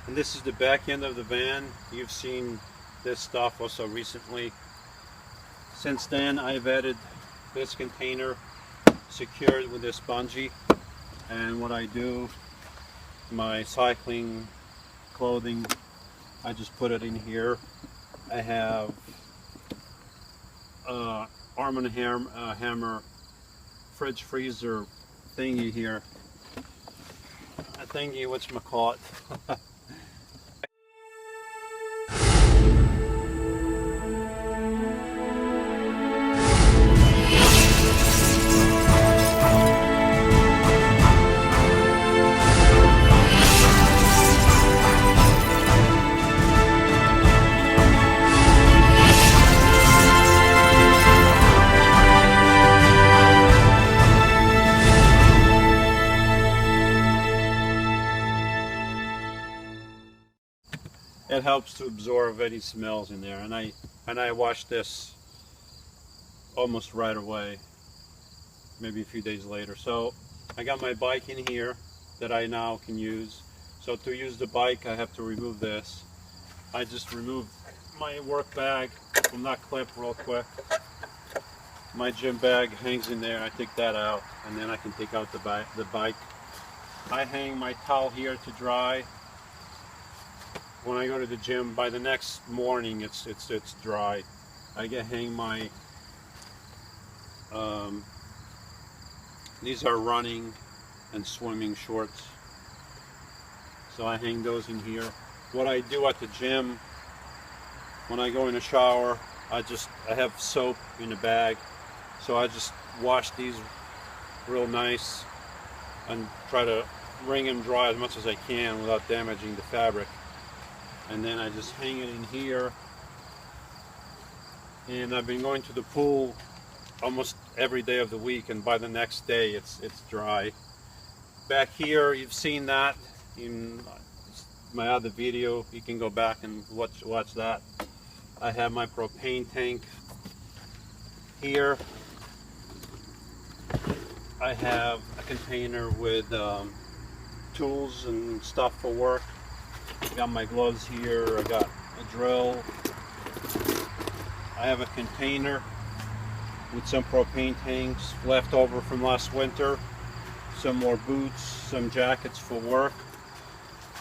And this is the back end of the van. You've seen this stuff also recently. Since then, I've added this container secured with this bungee. And what I do, my cycling clothing, I just put it in here. I have Arm & Hammer fridge freezer thingy here. A thingy, whatchamacallit. It helps to absorb any smells in there, and I wash this almost right away, maybe a few days later. So I got my bike in here that I now can use. So to use the bike, I have to remove this. I just remove my work bag from that clip real quick. My gym bag hangs in there. I take that out, and then I can take out the bike. I hang my towel here to dry. When I go to the gym, by the next morning it's dry. I hang my these are running and swimming shorts, so I hang those in here. What I do at the gym, when I go in the shower, I have soap in a bag, so I just wash these real nice and try to wring them dry as much as I can without damaging the fabric. And then I just hang it in here. And I've been going to the pool almost every day of the week, and by the next day it's dry. Back here, you've seen that in my other video. You can go back and watch that. I have my propane tank here. I have a container with tools and stuff for work. I got my gloves here, I got a drill. I have a container with some propane tanks left over from last winter, some more boots, some jackets for work.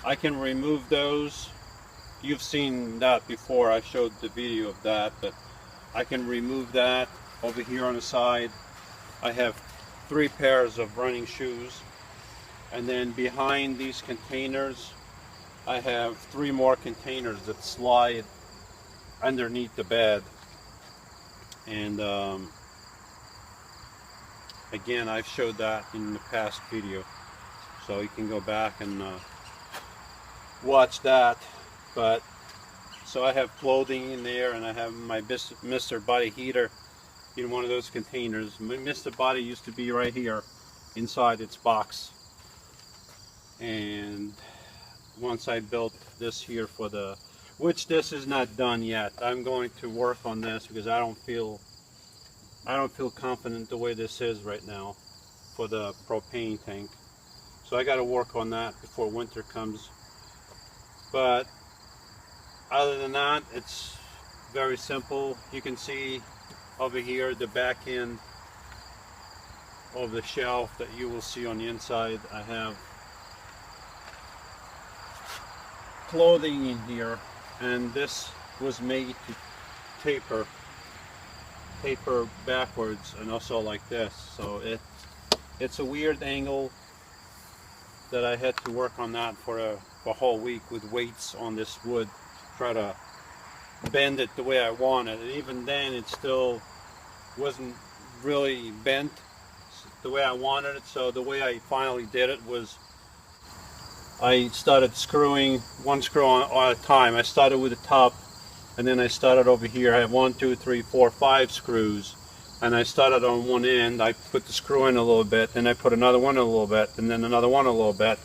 I can remove those. You've seen that before, I showed the video of that, but I can remove that. Over here on the side, I have 3 pairs of running shoes. And then behind these containers, I have 3 more containers that slide underneath the bed. And again, I've showed that in the past video, so you can go back and watch that. But so I have clothing in there, and I have my Mr. Body heater in one of those containers. Mr. Body used to be right here inside its box, and once I built this here for which this is not done yet. I'm going to work on this because I don't feel confident the way this is right now for the propane tank. So I got to work on that before winter comes. But other than that, it's very simple. You can see over here the back end of the shelf that you will see on the inside. I have clothing in here, and this was made to taper backwards and also like this. So it's a weird angle that I had to work on that for a whole week with weights on this wood, try to bend it the way I wanted. And even then it still wasn't really bent the way I wanted it. So the way I finally did it was I started screwing 1 screw on a time. I started with the top, and then I started over here. I have 1, 2, 3, 4, 5 screws, and I started on one end. I put the screw in a little bit, then I put another one in a little bit, and then another one a little bit.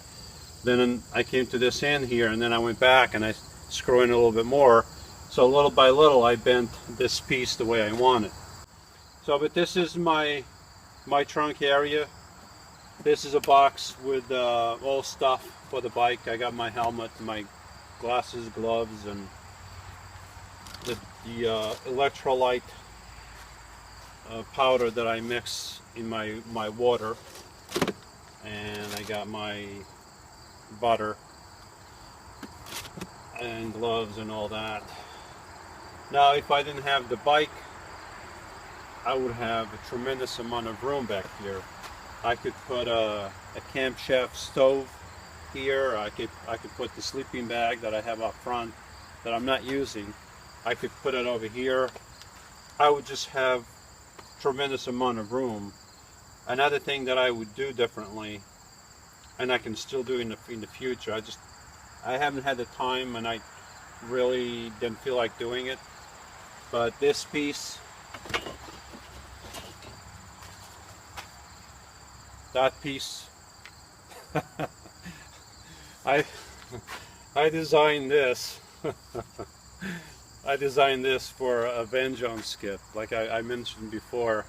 Then I came to this end here, and then I went back and I screw in a little bit more. So little by little I bent this piece the way I want it. So, but this is my trunk area. This is a box with all stuff for the bike. I got my helmet, my glasses, gloves, and the electrolyte powder that I mix in my water, and I got my butter and gloves and all that. Now, if I didn't have the bike, I would have a tremendous amount of room back here. I could put a Camp Chef stove here. I could put the sleeping bag that I have up front that I'm not using. I could put it over here. I would just have tremendous amount of room. Another thing that I would do differently, and I can still do in the future, I haven't had the time, and I really didn't feel like doing it, but this piece, that piece, I designed this. I designed this for a Van John skit. Like I mentioned before,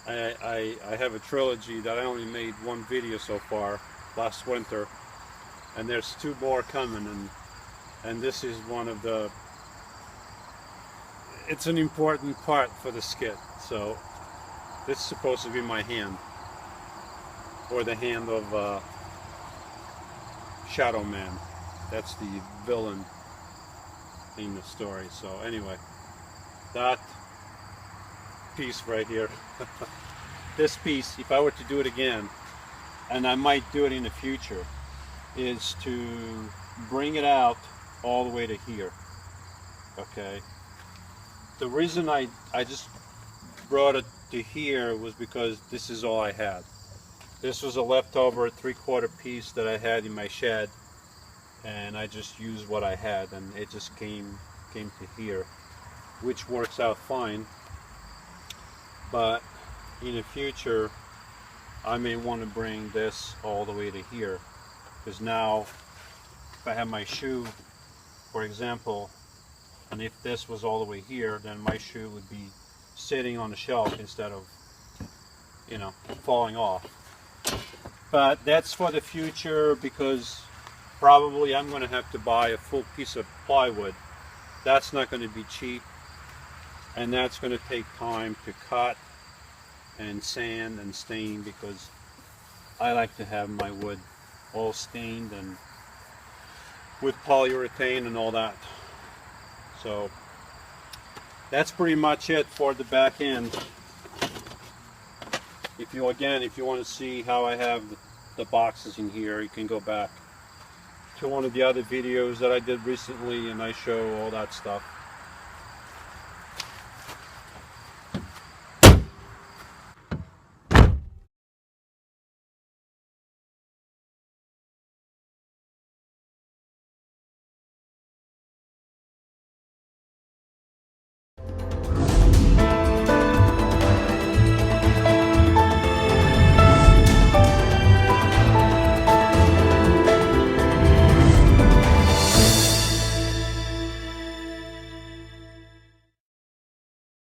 I have a trilogy that I only made one video so far last winter, and there's 2 more coming, and this is one of the, it's an important part for the skit. So this is supposed to be my hand, or the hand of Shadow Man. That's the villain in the story. So anyway, that piece right here, this piece, if I were to do it again, and I might do it in the future, is to bring it out all the way to here. Okay, the reason I just brought it to here was because this is all I had. This was a leftover 3/4 piece that I had in my shed, and I just used what I had, and it just came to here, which works out fine. But in the future, I may want to bring this all the way to here, because now if I have my shoe, for example, and if this was all the way here, then my shoe would be sitting on the shelf instead of, you know, falling off. But that's for the future, because probably I'm going to have to buy a full piece of plywood. That's not going to be cheap, and that's going to take time to cut and sand and stain, because I like to have my wood all stained and with polyurethane and all that. So that's pretty much it for the back end. If you want to see how I have the boxes in here, you can go back to one of the other videos that I did recently, and I show all that stuff.